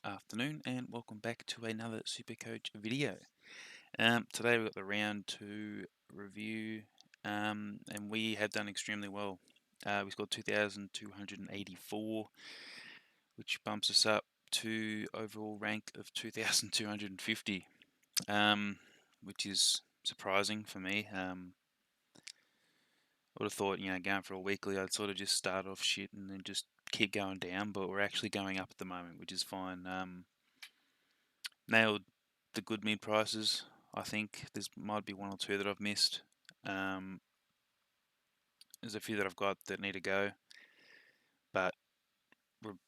Afternoon and welcome back to another Supercoach video. Today we've got the round 2 review and we have done extremely well. We scored 2,284, which bumps us up to overall rank of 2,250, which is surprising for me. I would have thought, going for a weekly, I'd sort of just start off shit and then just keep going down, but we're actually going up at the moment, which is fine. Nailed the good mid prices. I think there's might be one or two that I've missed. Um, there's a few that I've got that need to go, but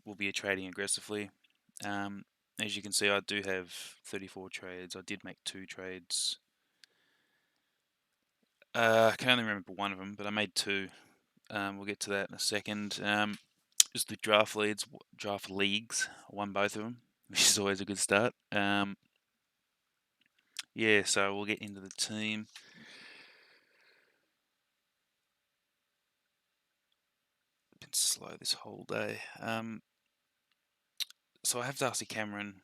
we'll be trading aggressively. Um, as you can see, I do have 34 trades. I did make 2 trades. I can only remember one of them, but I made 2. We'll get to that in a second. Just the draft leagues. I won both of them, which is always a good start. Yeah, so we'll get into the team. Been slow this whole day. So I have Darcy Cameron.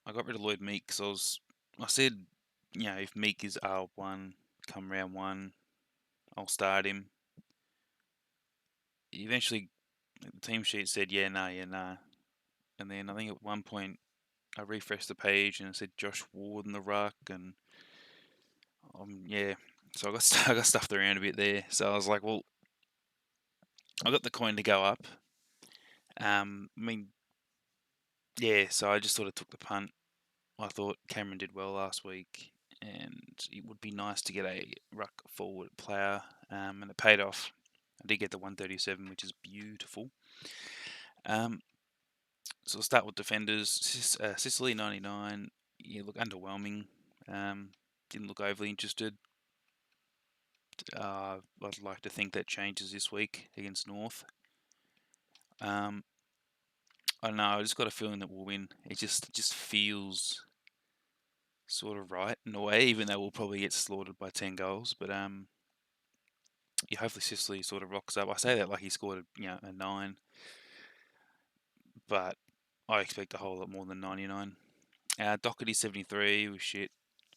I got rid of Lloyd Meek because I said, if Meek is R1 come round 1, I'll start him. Eventually, the team sheet said, yeah, nah. And then I think at one point I refreshed the page and it said Josh Ward in the ruck, and yeah. So I got stuffed around a bit there. So I was like, well, I got the coin to go up. Yeah. So I just sort of took the punt. I thought Cameron did well last week, and it would be nice to get a ruck forward player, and it paid off. I did get the 137, which is beautiful. So we'll start with defenders. Sicily 99. Yeah, look underwhelming. Didn't look overly interested. I'd like to think that changes this week against North. I don't know. I just got a feeling that we'll win. It just feels sort of right in a way, even though we'll probably get slaughtered by 10 goals. But yeah, hopefully Sicily sort of rocks up. I say that like he scored a 9, but I expect a whole lot more than 99. Doherty 73 was shit.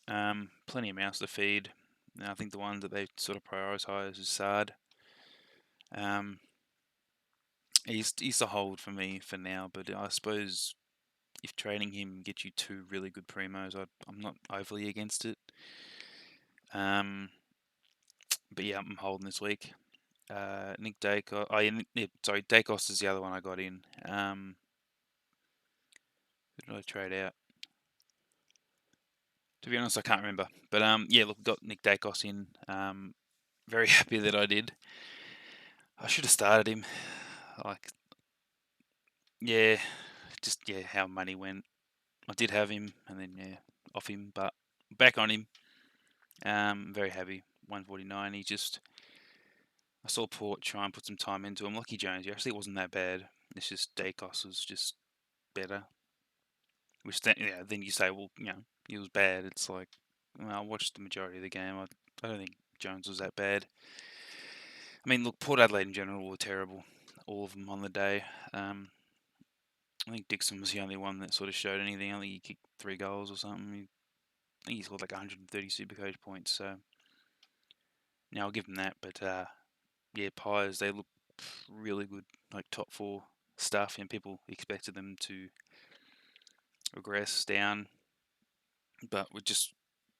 Plenty of mouths to feed. And I think the one that they sort of prioritise is Sard. He's the hold for me for now, but I suppose if trading him gets you 2 really good primos, I'm not overly against it. But yeah, I'm holding this week. Nick Dacos. Oh, yeah, sorry, Dacos is the other one I got in. Who did I trade out? To be honest, I can't remember. But yeah, look, got Nick Dacos in. Very happy that I did. I should have started him. Like, yeah, how money went. I did have him, and then off him, but back on him. Very happy. 149. I saw Port try and put some time into him. Lucky Jones, he actually wasn't that bad. It's just Dacos was just better. Which then you say, well, he was bad. It's like, well, I watched the majority of the game. I don't think Jones was that bad. I mean, look, Port Adelaide in general were terrible. All of them on the day. I think Dixon was the only one that sort of showed anything. I think he kicked 3 goals or something. I think he scored like 130 Supercoach points. So, I'll give him that. But, yeah, Pies, they look really good. Like top 4 stuff, and people expected them to regress down. But with just,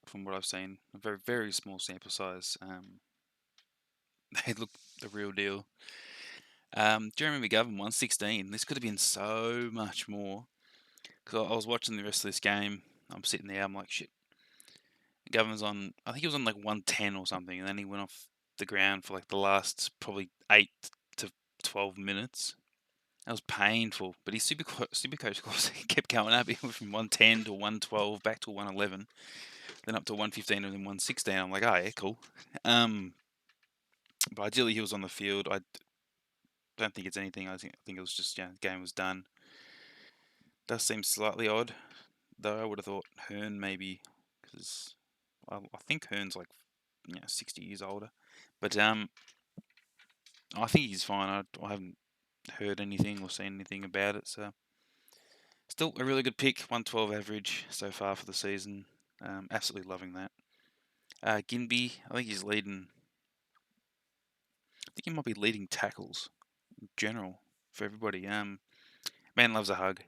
from what I've seen, a very, very small sample size, they look the real deal. Jeremy McGovern 116. This could have been so much more. Because I was watching the rest of this game. I'm sitting there. I'm like, shit. McGovern's on. I think he was on like 110 or something, and then he went off the ground for like the last probably 8 to 12 minutes. That was painful. But his Supercoach scores he kept going up. He went from 110 to 112, back to 111, then up to 115 and then 116. I'm like, oh yeah, cool. But ideally he was on the field. I don't think it's anything. I think it was just the game was done. Does seem slightly odd, though. I would have thought Hearn maybe, because I think Hearn's like 60 years older. But I think he's fine. I haven't heard anything or seen anything about it. So Still a really good pick, 112 average so far for the season. Absolutely loving that. Ginby, I think he's leading. I think he might be leading tackles in general for everybody. Man loves a hug.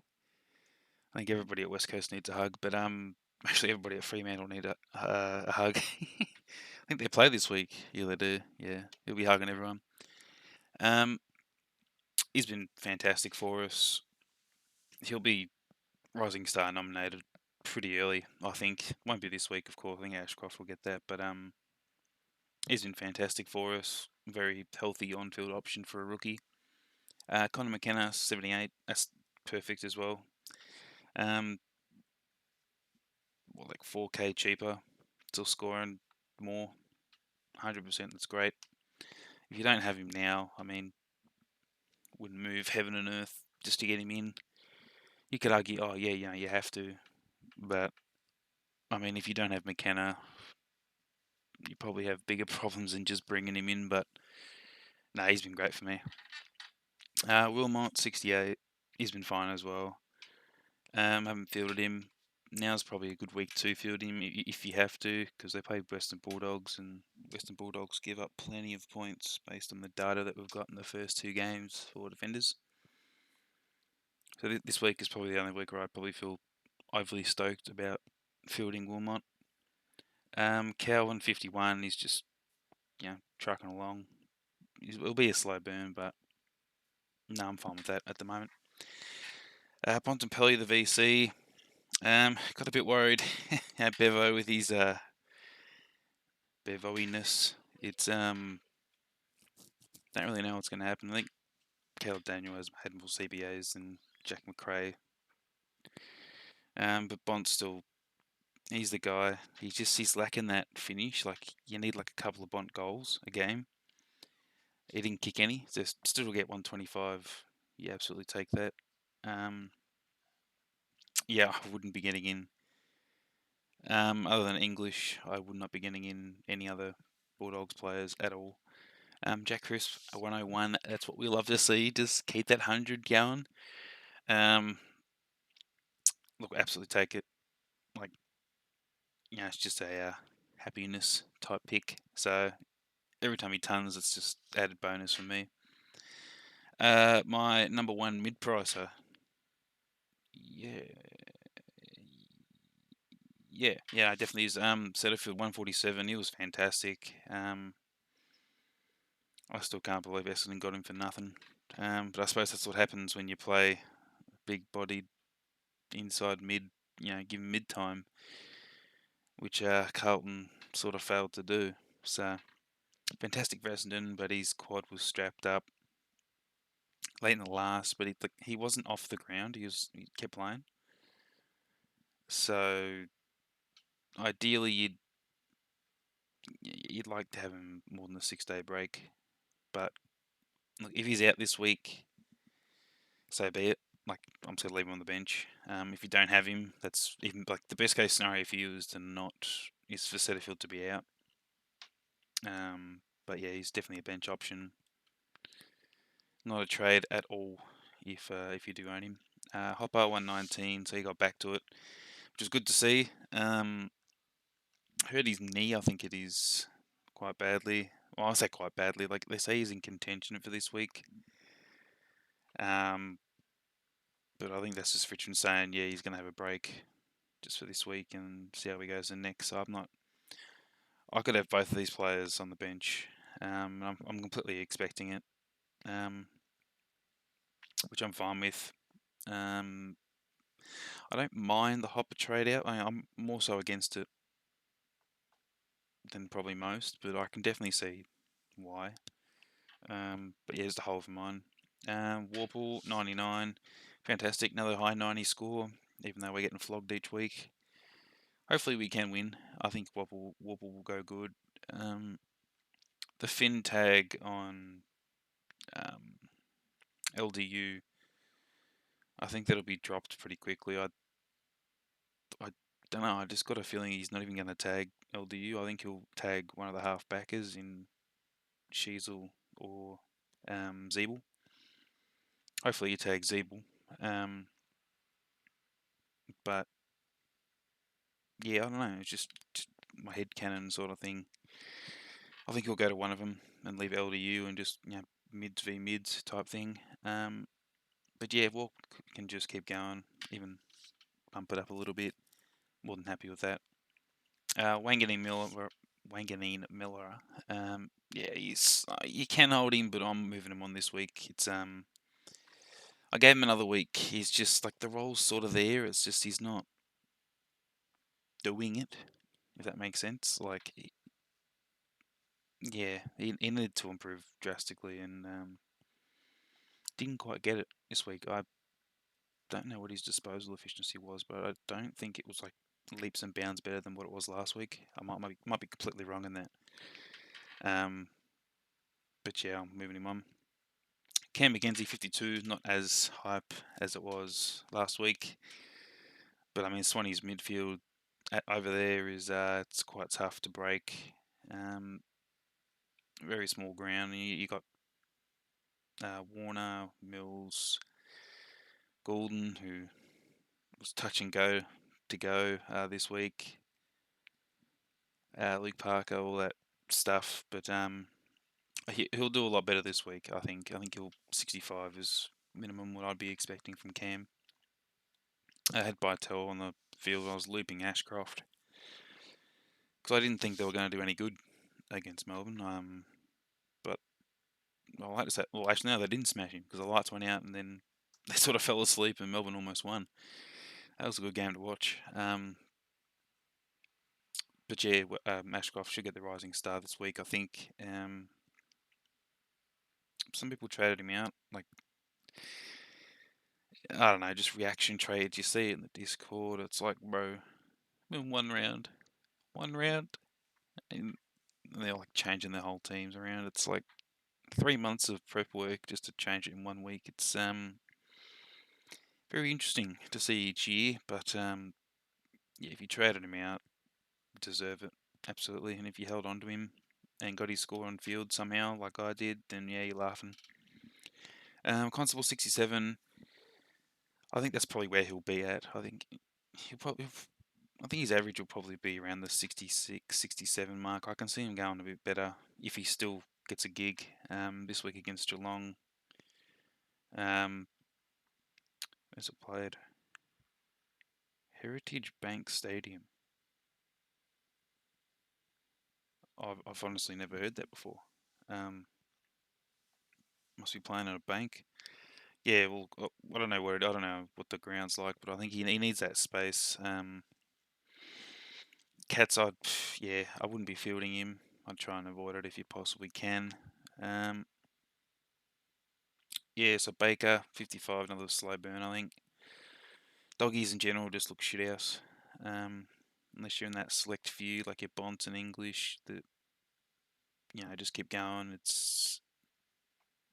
I think everybody at West Coast needs a hug, but actually everybody at Fremantle need a hug. I think they play this week. Yeah, they do. Yeah, he'll be hugging everyone. Um, he's been fantastic for us. He'll be Rising Star nominated pretty early, I think. Won't be this week, of course. I think Ashcroft will get that, but he's been fantastic for us. Very healthy on-field option for a rookie. Connor McKenna, 78. That's perfect as well. Like 4K cheaper. Still scoring more. 100%. That's great. If you don't have him now, I mean, wouldn't move heaven and earth just to get him in. You could argue, oh yeah, you have to. But I mean, if you don't have McKenna, you probably have bigger problems than just bringing him in. But no, he's been great for me. Wilmot, 68. He's been fine as well. Haven't fielded him. Now's probably a good week to field him if you have to, because they play Western Bulldogs, and Western Bulldogs give up plenty of points based on the data that we've got in the first two games for defenders. So this week is probably the only week where I probably feel overly stoked about fielding Wilmot. Calvin, 51, he's just, trucking along. It'll be a slow burn, but no, I'm fine with that at the moment. Bontempelli, the VC, got a bit worried at Bevo with his Bevo-iness. It's don't really know what's going to happen. I think Caleb Daniel has had more CBAs than Jack McRae. But Bont's still, he's the guy. He's lacking that finish. Like, you need like a couple of Bont goals a game. He didn't kick any, so still to get 125. You absolutely take that. Yeah, I wouldn't be getting in. Other than English, I would not be getting in any other Bulldogs players at all. Jack Crisp, a 101. That's what we love to see. Just keep that 100 going. Look, absolutely take it. Like, it's just a happiness type pick. So every time he tons, it's just added bonus for me. My number one mid-pricer. Yeah, definitely is. Setterfield 147. He was fantastic. I still can't believe Essendon got him for nothing. But I suppose that's what happens when you play big-bodied inside mid. Give him mid-time, which Carlton sort of failed to do. So fantastic for Essendon, but his quad was strapped up late in the last. But he wasn't off the ground. He kept playing. So ideally, you'd like to have him more than a 6-day break. But look, if he's out this week, so be it. Like, I'm just gonna leave him on the bench. If you don't have him, that's even like the best case scenario for you is for Setterfield to be out. But yeah, he's definitely a bench option. Not a trade at all if you do own him. Hopper 119, so he got back to it, which is good to see. Hurt his knee, I think it is, quite badly. Well, I say quite badly. Like, they say he's in contention for this week. But I think that's just Richmond saying, yeah, he's going to have a break just for this week and see how he goes in next. So I could have both of these players on the bench. I'm completely expecting it, which I'm fine with. I don't mind the Hopper trade out. I'm more so against it than probably most, but I can definitely see why. But yeah, it's the whole for mine. Warple 99, fantastic, another high 90 score. Even though we're getting flogged each week, hopefully we can win. I think Warple will go good. The fin tag on LDU, I think that'll be dropped pretty quickly. I don't know. I just got a feeling he's not even going to tag LDU. I think he'll tag one of the half backers in Sheasel or Zeeble. Hopefully he tags Zeeble. But yeah, I don't know. It's just my head canon sort of thing. I think he'll go to one of them and leave LDU and just mids v mids type thing. But yeah, Walk can just keep going, even pump it up a little bit. More than happy with that. Wanganeen Miller. Yeah, he's you can hold him, but I'm moving him on this week. I gave him another week. He's just like the role's sort of there. It's just he's not doing it, if that makes sense. Like, yeah, he needed to improve drastically and didn't quite get it this week. I don't know what his disposal efficiency was, but I don't think it was like leaps and bounds better than what it was last week. I might be completely wrong in that. Um, but yeah, I'm moving him on. Cam McKenzie 52, not as hype as it was last week, but I mean Swanee's midfield over there is it's quite tough to break. Um, Very small ground. You got Warner, Mills, Goulden, who was touch and go to go this week. Luke Parker, all that stuff, but he'll do a lot better this week. I think. I think he'll 65 is minimum what I'd be expecting from Cam. I had Bytel on the field. I was looping Ashcroft because I didn't think they were going to do any good against Melbourne. But well, I like to say, well, actually, no, they didn't smash him because the lights went out and then they sort of fell asleep and Melbourne almost won. That was a good game to watch. But yeah, Ashcroft should get the rising star this week. I think some people traded him out. Like, I don't know, just reaction trades. You see it in the Discord. It's like, bro, in one round, and they're like changing their whole teams around. It's like 3 months of prep work just to change it in 1 week. It's very interesting to see each year. But yeah, if you traded him out, deserve it absolutely. And if you held on to him and got his score on field somehow, like I did, then yeah, you're laughing. Constable 67. I think that's probably where he'll be at. I think he'll probably. I think his average will probably be around the 66, 67 mark. I can see him going a bit better if he still gets a gig this week against Geelong. Where's it played? Heritage Bank Stadium. I've honestly never heard that before. Must be playing at a bank. Yeah, well, I don't know I don't know what the ground's like, but I think he needs that space. Cats, yeah, I wouldn't be fielding him. I'd try and avoid it if you possibly can. Yeah, so Baker, 55, another slow burn, I think. Doggies in general just look shit house. Unless you're in that select few, like your Bonds and English, that, just keep going.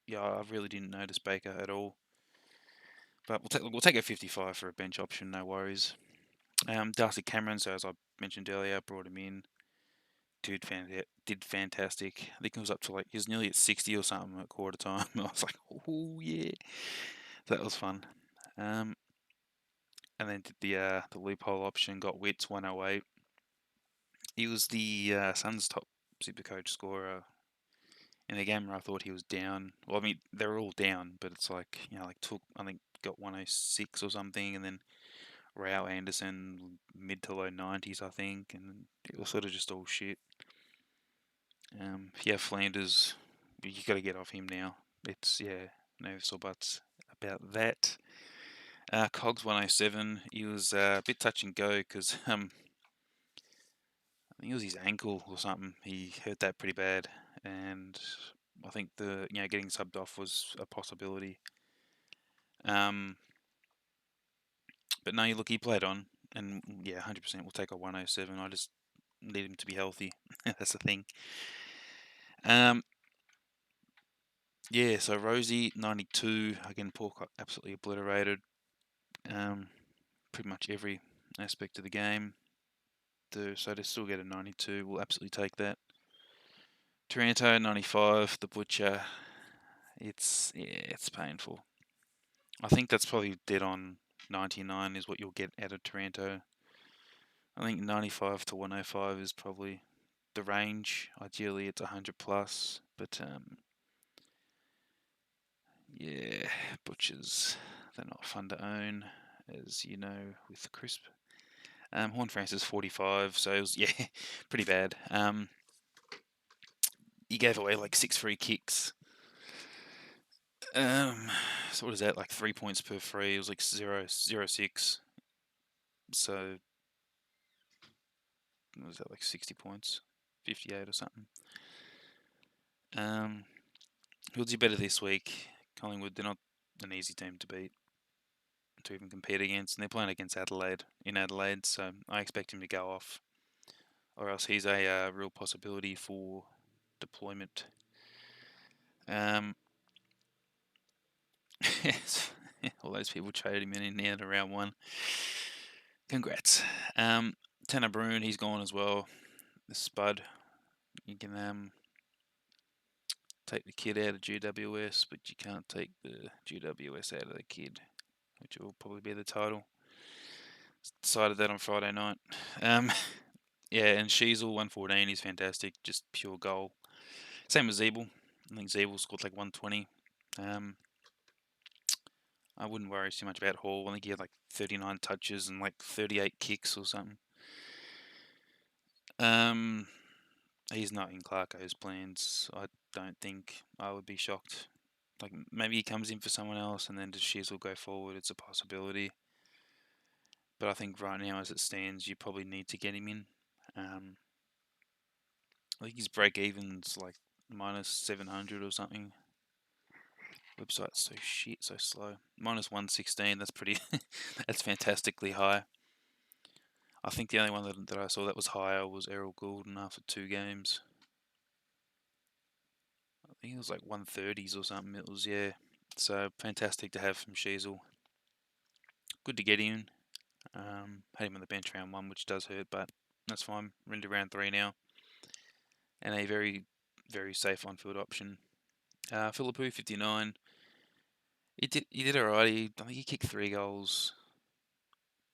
Yeah, I really didn't notice Baker at all. But we'll take a 55 for a bench option, no worries. Darcy Cameron, so as I mentioned earlier, brought him in. Dude did fantastic. I think it was up to he was nearly at 60 or something at quarter time. I was like, oh yeah, that was fun. And then did the loophole option, got Wits 108. He was the Suns' top Supercoach scorer in a game where I thought he was down. Well, I mean they were all down, but it's like took I think got 106 or something, and then Rao Anderson mid to low 90s I think, and it was sort of just all shit. Yeah, Flanders, you got to get off him now. It's no ifs or buts about that. Cogs 107, he was a bit touch and go because I think it was his ankle or something. He hurt that pretty bad, and I think the getting subbed off was a possibility. But no, look, he played on, and yeah, 100% we'll take a 107. I just need him to be healthy. That's the thing. Yeah, so Rosie 92 again. Pork absolutely obliterated. Pretty much every aspect of the game. So to still get a 92, we'll absolutely take that. Taranto 95, the Butcher. It's painful. I think that's probably dead on 99 is what you'll get out of Taranto. I think 95 to 105 is probably the range. Ideally, it's 100 plus, but yeah, butchers, they're not fun to own, as you know, with the crisp. Horn Francis 45, so it was, yeah, pretty bad. He gave away like 6 free kicks. So what is that, like 3 points per free? It was like 0.06. So what was that, like 60 points? 58 or something. He'll do better this week. Collingwood, they're not an easy team to beat, to even compete against, and they're playing against Adelaide in Adelaide, so I expect him to go off, or else he's a real possibility for deployment. All those people traded him in the end of round one. Congrats. Tanner Bruhn, he's gone as well. The Spud, you can take the kid out of GWS, but you can't take the GWS out of the kid, which will probably be the title. Decided that on Friday night. Yeah, and Sheasel 114 is fantastic, just pure goal. Same as Zeeble. I think Zeeble scored like 120. I wouldn't worry too much about Hall. I think he had like 39 touches and like 38 kicks or something. He's not in Clarko's plans. I don't think. I would be shocked. Like maybe he comes in for someone else and then does Sheasel go forward? It's a possibility. But I think right now, as it stands, you probably need to get him in. I think his break even's like minus 700 or something. Website's so shit, so slow. Minus 116, that's pretty, that's fantastically high. I think the only one that I saw that was higher was Errol Goulden after 2 games. I think it was like 130s or something. It was, yeah. So fantastic to have from Sheasel. Good to get in. Had him on the bench round 1, which does hurt, but that's fine. We're into round 3 now. And a very, very safe on-field option. Philippou, 59. He did alright. I think he kicked 3 goals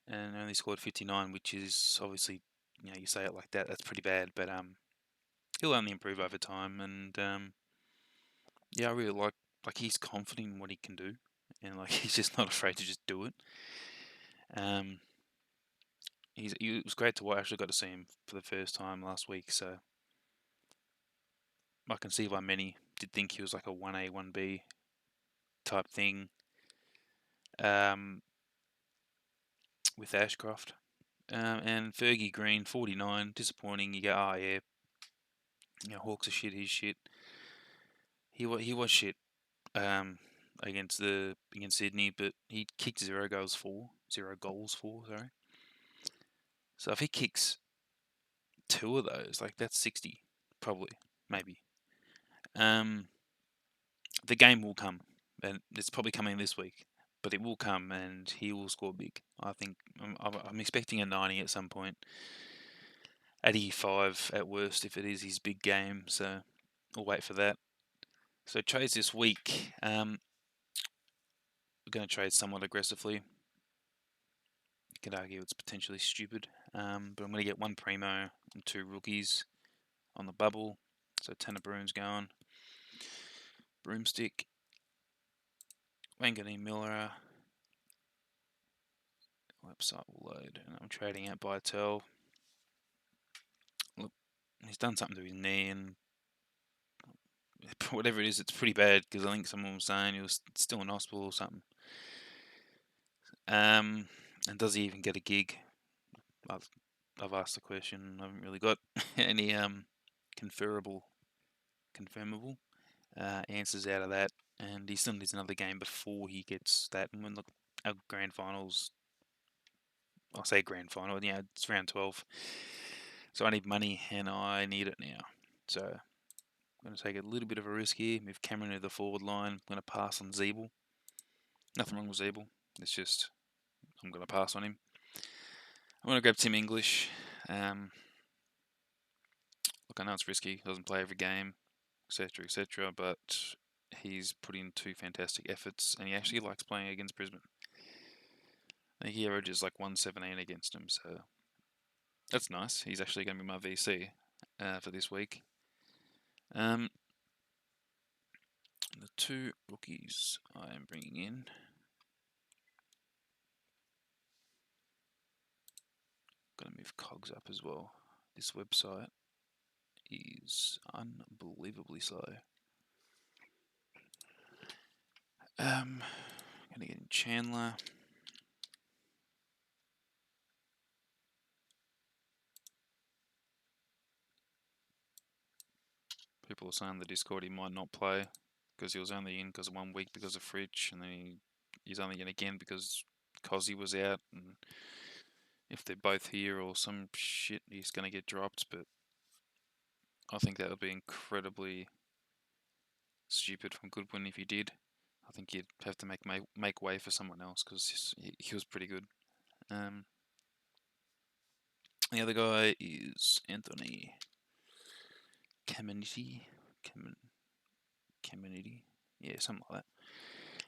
and only scored 59, which is obviously, you say it like that, that's pretty bad. But he'll only improve over time. And yeah, I really like he's confident in what he can do, and like he's just not afraid to just do it. He was great to watch. I actually got to see him for the first time last week, so I can see why many did think he was like a 1A, 1B type thing with Ashcroft. And Fergie Green, 49, disappointing. You go, oh yeah, Hawks are shit, he's shit. He was shit against Sydney, but he kicked 0 goals for. Sorry. So if he kicks 2 of those, like that's 60, probably, maybe. The game will come, and it's probably coming this week, but it will come, and he will score big. I think I'm expecting a 90 at some point. 85 at worst if it is his big game, so we'll wait for that. So trades this week, we're going to trade somewhat aggressively. You could argue it's potentially stupid, but I'm going to get 1 primo and 2 rookies on the bubble. So Tanner Bruhn's going. Broomstick. Wangani Miller. Website will load, and I'm trading out Bytel. Look, he's done something to his knee, and whatever it is, it's pretty bad, because I think someone was saying he was still in hospital or something. And does he even get a gig? I've asked the question. I haven't really got any confirmable answers out of that. And he still needs another game before he gets that. And when our grand finals, I'll say grand final, it's round 12. So I need money, and I need it now. So I'm going to take a little bit of a risk here. Move Cameron to the forward line. I'm going to pass on Zeeble. Nothing wrong with Zeeble. It's just I'm going to pass on him. I'm going to grab Tim English. Look, I know it's risky. Doesn't play every game, etc., etc. But he's put in 2 fantastic efforts, and he actually likes playing against Brisbane. I think he averages like 117 against him, so that's nice. He's actually going to be my VC for this week. The two rookies I am bringing in. Going to move cogs up as well. This website is unbelievably slow. Going to get in Chandler. People are saying the Discord he might not play because he was only in because of 1 week because of Fridge, and then he's only in again because Cozzy was out, and if they're both here or some shit, he's going to get dropped. But I think that would be incredibly stupid from Goodwin if he did. I think he'd have to make way for someone else because he was pretty good. The other guy is Anthony Caminiti. Caminiti. Yeah, something like that.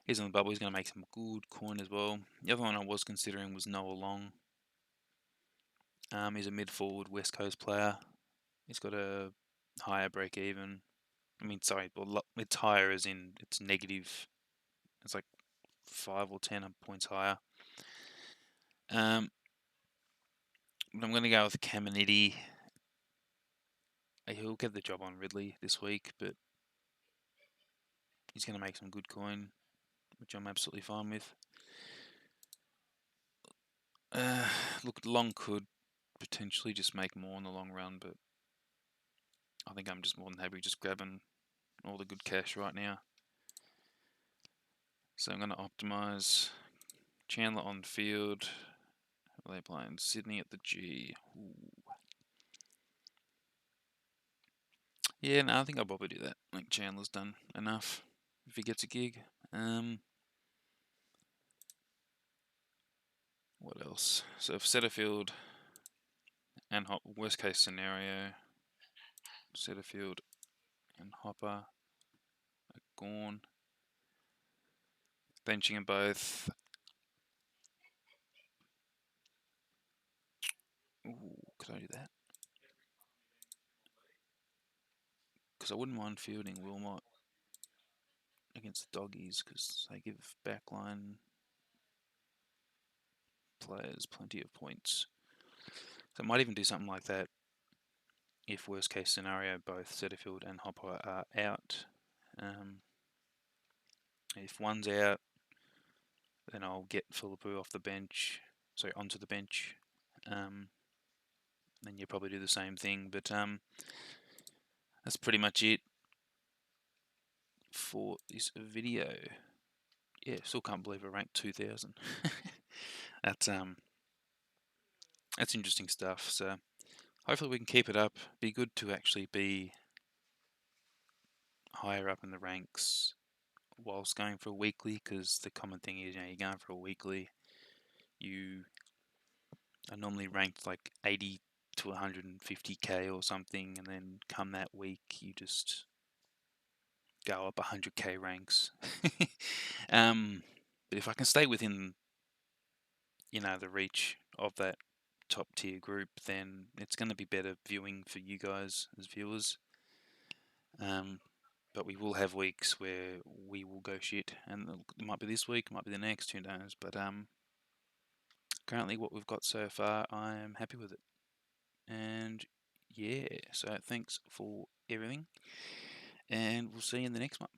He's on the bubble. He's going to make some good coin as well. The other one I was considering was Noah Long. He's a mid-forward West Coast player. He's got a higher break-even. I mean, sorry, well, it's higher as in it's negative. It's like 5 or 10 points higher. But I'm going to go with Caminiti. He'll get the job on Ridley this week, but he's going to make some good coin, which I'm absolutely fine with. Look, Long could potentially just make more in the long run, but I think I'm just more than happy just grabbing all the good cash right now. So I'm going to optimize Chandler on field. Are they playing Sydney at the G? Ooh. Yeah, no, I think I'll probably do that. I think Chandler's done enough if he gets a gig. What else? So if Setterfield and worst case scenario, Setterfield and Hopper are gone. Benching them both. Ooh, could I do that? Because I wouldn't mind fielding Wilmot against the Doggies because they give backline players plenty of points. So I might even do something like that if worst case scenario both Setterfield and Hopper are out. If one's out, then I'll get Philippou off the bench, sorry, onto the bench. Then you probably do the same thing, but that's pretty much it for this video. Yeah, still can't believe I ranked 2000. That's interesting stuff. So hopefully we can keep it up. Be good to actually be higher up in the ranks whilst going for a weekly, because the common thing is, you're going for a weekly, you are normally ranked like 80 to 150k or something, and then come that week you just go up 100k ranks. But if I can stay within the reach of that top tier group, then it's going to be better viewing for you guys as viewers. But we will have weeks where we will go shit, and it might be this week, it might be the next, who knows. But currently what we've got so far, I am happy with it. And yeah, so thanks for everything, and we'll see you in the next one.